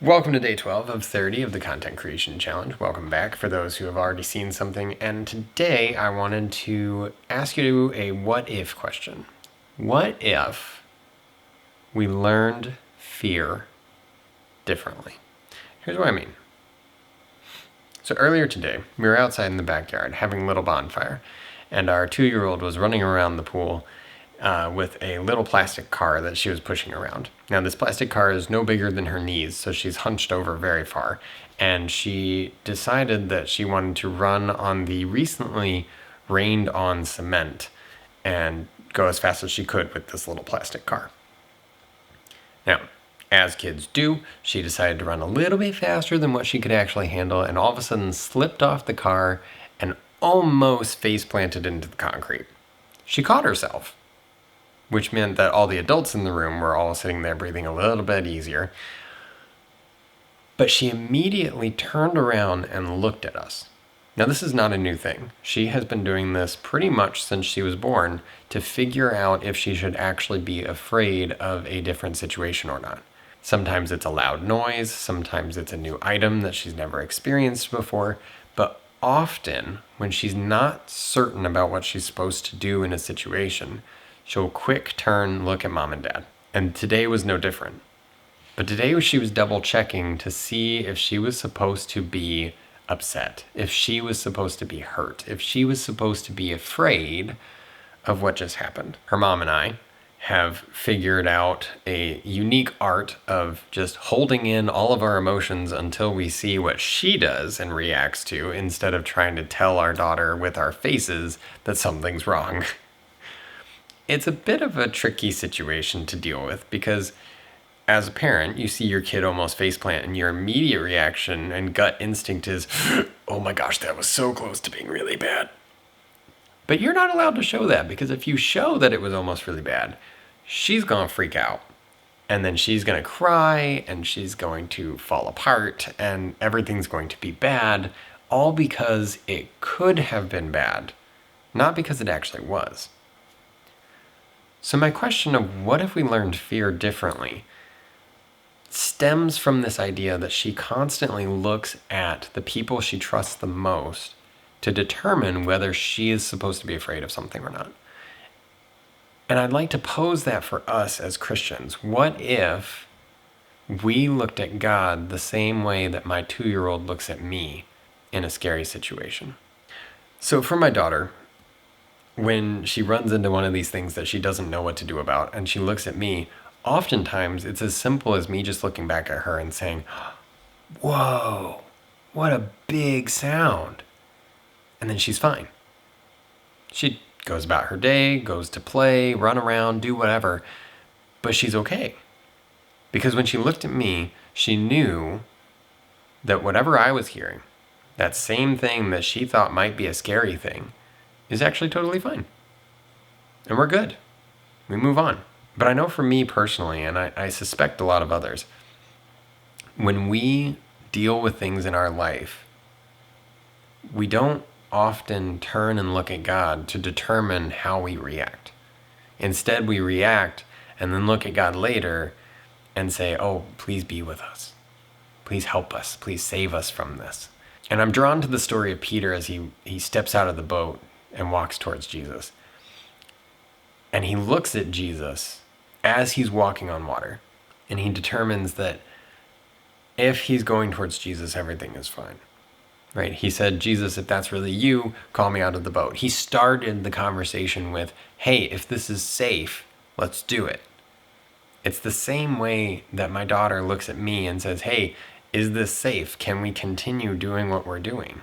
Welcome to day 12 of 30 of the Content Creation Challenge. Welcome back for those who have already seen something. And today I wanted to ask you a what if question. What if we learned fear differently? Here's what I mean. So earlier today, we were outside in the backyard having a little bonfire, and our 2-year-old was running around the pool with a little plastic car that she was pushing around. Now, this plastic car is no bigger than her knees, so she's hunched over very far. And she decided that she wanted to run on the recently rained on cement and go as fast as she could with this little plastic car. Now, as kids do, she decided to run a little bit faster than what she could actually handle, and all of a sudden slipped off the car and almost face planted into the concrete. She caught herself, which meant that all the adults in the room were all sitting there breathing a little bit easier. But she immediately turned around and looked at us. Now, this is not a new thing. She has been doing this pretty much since she was born to figure out if she should actually be afraid of a different situation or not. Sometimes it's a loud noise, sometimes it's a new item that she's never experienced before, but often when she's not certain about what she's supposed to do in a situation, she'll quick turn, look at mom and dad. And today was no different. But today she was double checking to see if she was supposed to be upset, if she was supposed to be hurt, if she was supposed to be afraid of what just happened. Her mom and I have figured out a unique art of just holding in all of our emotions until we see what she does and reacts to, instead of trying to tell our daughter with our faces that something's wrong. It's a bit of a tricky situation to deal with because as a parent, you see your kid almost faceplant and your immediate reaction and gut instinct is, oh my gosh, that was so close to being really bad. But you're not allowed to show that, because if you show that it was almost really bad, she's going to freak out. And then she's going to cry and she's going to fall apart and everything's going to be bad, all because it could have been bad, not because it actually was. So my question of what if we learned fear differently stems from this idea that she constantly looks at the people she trusts the most to determine whether she is supposed to be afraid of something or not. And I'd like to pose that for us as Christians. What if we looked at God the same way that my 2-year-old looks at me in a scary situation? So for my daughter, when she runs into one of these things that she doesn't know what to do about and she looks at me, oftentimes it's as simple as me just looking back at her and saying, whoa, what a big sound. And then she's fine. She goes about her day, goes to play, run around, do whatever, but she's okay. Because when she looked at me, she knew that whatever I was hearing, that same thing that she thought might be a scary thing, is actually totally fine. And we're good. We move on. But I know for me personally, and I suspect a lot of others, when we deal with things in our life, we don't often turn and look at God to determine how we react. Instead, we react and then look at God later and say, oh, please be with us. Please help us. Please save us from this. And I'm drawn to the story of Peter as he steps out of the boat and walks towards Jesus. And he looks at Jesus as he's walking on water, and he determines that if he's going towards Jesus, everything is fine. Right? He said, Jesus, if that's really you, call me out of the boat. He started the conversation with, hey, if this is safe, let's do it. It's the same way that my daughter looks at me and says, hey, is this safe? Can we continue doing what we're doing?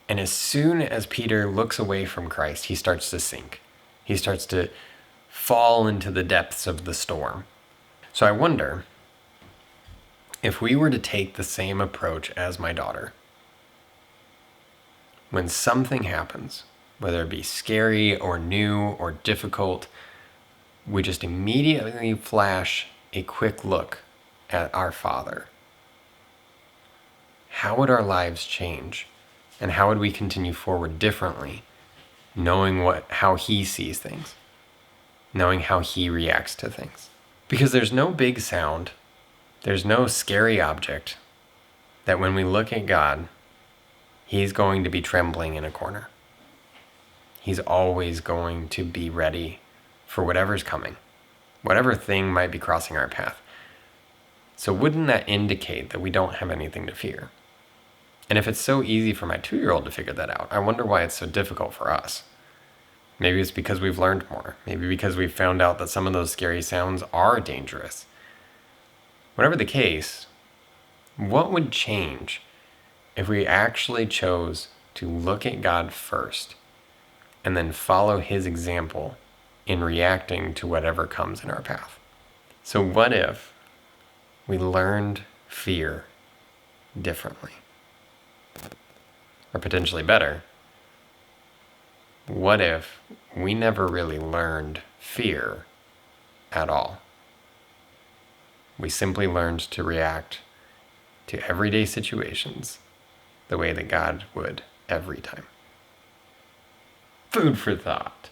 And as soon as Peter looks away from Christ, he starts to sink. He starts to fall into the depths of the storm. So I wonder if we were to take the same approach as my daughter. When something happens, whether it be scary or new or difficult, we just immediately flash a quick look at our Father. How would our lives change? And how would we continue forward differently, knowing how he sees things, knowing how he reacts to things? Because there's no big sound, there's no scary object, that when we look at God, He's going to be trembling in a corner. He's always going to be ready for whatever's coming, whatever thing might be crossing our path. So wouldn't that indicate that we don't have anything to fear? And if it's so easy for my 2-year-old to figure that out, I wonder why it's so difficult for us. Maybe it's because we've learned more. Maybe because we've found out that some of those scary sounds are dangerous. Whatever the case, what would change if we actually chose to look at God first and then follow His example in reacting to whatever comes in our path? So what if we learned fear differently? Or potentially better, what if we never really learned fear at all? We simply learned to react to everyday situations the way that God would every time. Food for thought.